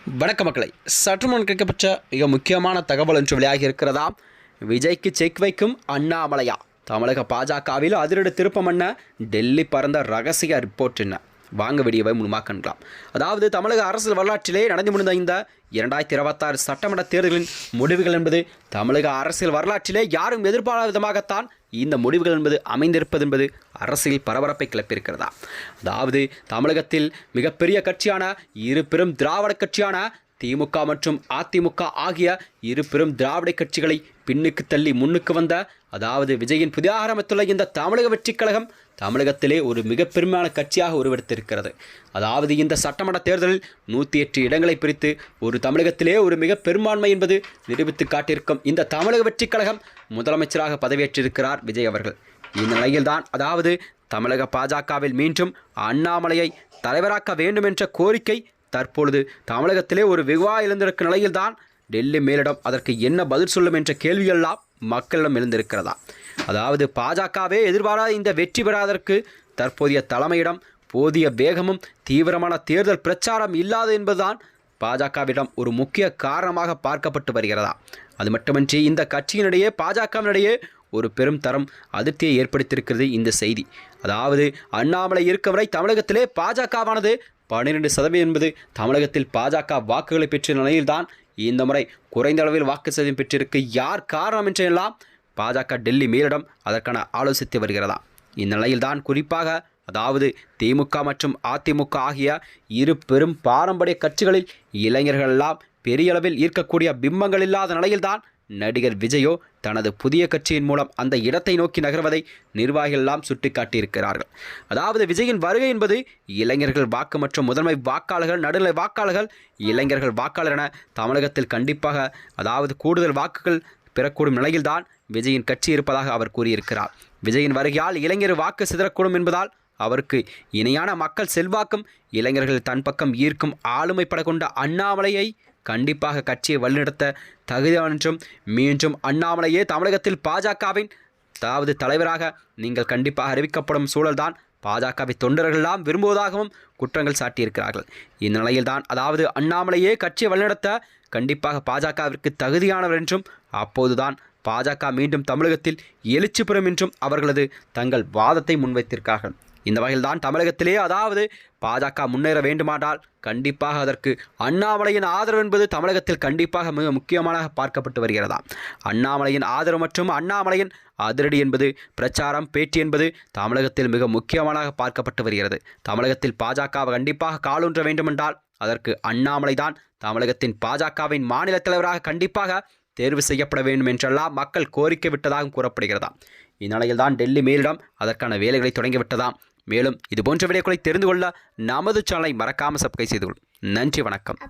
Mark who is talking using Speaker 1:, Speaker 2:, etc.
Speaker 1: வணக்க மக்களை, சற்றுமுன் கிடைக்கப்பட்ட மிக முக்கியமான தகவல் ஒன்று வெளியாகி இருக்கிறதா? விஜய்க்கு செக் வைக்கும் அண்ணாமலையா? தமிழக பாஜகவில் அதிரடி திருப்பம் என்ன? டெல்லி பறந்த ரகசிய ரிப்போர்ட் என்ன? வாங்க வீடியோவை முழுமையாக காணலாம். அதாவது தமிழக அரசியல் வரலாற்றிலே நடந்து முடிந்த இந்த 2026 சட்டமன்ற தேர்தலின் முடிவுகள் என்பது தமிழக அரசியல் வரலாற்றிலே யாரும் எதிர்பாராத விதமாகத்தான் இந்த முடிவுகள் என்பது அமைந்திருப்பது என்பது அரசியல் பரபரப்பை கிளப்பியிருக்கிறதா? அதாவது தமிழகத்தில் மிகப்பெரிய கட்சியான இரு பெரும் திராவிட கட்சியான திமுக மற்றும் அதிமுக ஆகிய இரு பெரும் திராவிட கட்சிகளை பின்னுக்கு தள்ளி முன்னுக்கு வந்த, அதாவது விஜயின் புதிய ஆரம்பித்துள்ள இந்த தமிழக வெற்றி கழகம் தமிழகத்திலே ஒரு மிக பெருமையான கட்சியாக உருவெடுத்திருக்கிறது. அதாவது இந்த சட்டமன்ற தேர்தலில் 108 இடங்களை பிரித்து ஒரு தமிழகத்திலே ஒரு மிக பெரும்பான்மை என்பது நிரூபித்து காட்டியிருக்கும் இந்த தமிழக வெற்றி கழகம் முதலமைச்சராக பதவியேற்றிருக்கிறார் விஜய் அவர்கள். இந்த நிலையில்தான் அதாவது தமிழக பாஜகவில் மீண்டும் அண்ணாமலையை தலைவராக்க வேண்டும் என்ற கோரிக்கை தற்பொழுது தமிழகத்திலே ஒரு வெகுவா எழுந்திருக்கும் நிலையில்தான் டெல்லி மேலிடம் அதற்கு என்ன பதில் சொல்லும் என்ற கேள்வியெல்லாம் மக்களிடம் எழுந்திருக்கிறதா? அதாவது பாஜகவே எதிர்பாராத இந்த வெற்றி பெறாதற்கு தற்போதைய தலைமையிடம் போதிய வேகமும் தீவிரமான தேர்தல் பிரச்சாரம் இல்லாது என்பதுதான் பாஜகவிடம் ஒரு முக்கிய காரணமாக பார்க்கப்பட்டு வருகிறதா? அது மட்டுமின்றி இந்த கட்சியினிடையே பாஜகவினிடையே ஒரு பெரும் தரம் அதிருப்தியை ஏற்படுத்தியிருக்கிறது இந்த செய்தி. அதாவது அண்ணாமலை இருக்கும் வரை தமிழகத்திலே பாஜகவானது 12% என்பது தமிழகத்தில் பாஜக வாக்குகளை பெற்ற நிலையில்தான் இந்த முறை குறைந்த அளவில் வாக்கு சதவீதம் பெற்றிருக்கு. யார் காரணம் என்றெல்லாம் பாஜக டெல்லி மேலிடம் அதற்கான ஆலோசித்து வருகிறதா? இந்நிலையில்தான் குறிப்பாக அதாவது திமுக மற்றும் அதிமுக ஆகிய இரு பெரும் பாரம்பரிய கட்சிகளில் இளைஞர்கள் எல்லாம் பெரிய அளவில் ஈர்க்கக்கூடிய பிம்பங்கள் இல்லாத நிலையில்தான் நடிகர் விஜயோ தனது புதிய கட்சியின் மூலம் அந்த இடத்தை நோக்கி நகர்வதை நிர்வாகிகள் எல்லாம் சுட்டிக்காட்டியிருக்கிறார்கள். அதாவது விஜயின் வருகை என்பது இளைஞர்கள் வாக்கு மற்றும் முதன்மை வாக்காளர்கள், நடுநிலை வாக்காளர்கள், இளைஞர்கள் வாக்காளர் என தமிழகத்தில் கண்டிப்பாக அதாவது கூடுதல் வாக்குகள் பெறக்கூடும் நிலையில்தான் விஜயின் கட்சி இருப்பதாக அவர் கூறியிருக்கிறார். விஜயின் வருகையால் இளைஞர் வாக்கு சிதறக்கூடும் என்பதால் அவருக்கு இணையான மக்கள் செல்வாக்கும் இளைஞர்கள் தன் பக்கம் ஈர்க்கும் ஆளுமைப்பட கொண்ட அண்ணாமலையை கண்டிப்பாக கட்சியை வழிநடத்த தகுதியான் என்றும் மீண்டும் அண்ணாமலையே தமிழகத்தில் பாஜகவின் அதாவது தலைவராக நீங்கள் கண்டிப்பாக அறிவிக்கப்படும் சூழல்தான் பாஜகவை தொண்டர்களெல்லாம் விரும்புவதாகவும் குற்றங்கள் சாட்டியிருக்கிறார்கள். இந்த நிலையில்தான் அதாவது அண்ணாமலையே கட்சியை வழிநடத்த கண்டிப்பாக பாஜகவிற்கு தகுதியானவர் என்றும் அப்போதுதான் பாஜக மீண்டும் தமிழகத்தில் எழுச்சி பெறும் என்றும் அவர்களது தங்கள் வாதத்தை முன்வைத்திருக்கிறார்கள். இந்த வகையில்தான் தமிழகத்திலே அதாவது பாஜக முன்னேற வேண்டுமானால் கண்டிப்பாக அதற்கு அண்ணாமலையின் ஆதரவு என்பது தமிழகத்தில் கண்டிப்பாக மிக முக்கியமாக பார்க்கப்பட்டு வருகிறதா? அண்ணாமலையின் ஆதரவு மற்றும் அண்ணாமலையின் அதிரடி என்பது பிரச்சாரம் பேட்டி என்பது தமிழகத்தில் மிக முக்கியமாக பார்க்கப்பட்டு வருகிறது. தமிழகத்தில் பாஜக கண்டிப்பாக காலூன்ற வேண்டுமென்றால் அதற்கு அண்ணாமலை தான் தமிழகத்தின் பாஜகவின் மாநில தலைவராக கண்டிப்பாக தேர்வு செய்யப்பட வேண்டும் என்றெல்லாம் மக்கள் கோரிக்கை விட்டதாகவும் கூறப்படுகிறதா? இந்நிலையில் தான் டெல்லி மேலிடம் அதற்கான வேலைகளை தொடங்கிவிட்டதாம். மேலும் இதுபோன்ற வீடியோக்களை தெரிந்து கொள்ள நமது சேனலை மறக்காமல் சப்ஸ்கிரைப் செய்து கொள்ளுங்கள். நன்றி, வணக்கம்.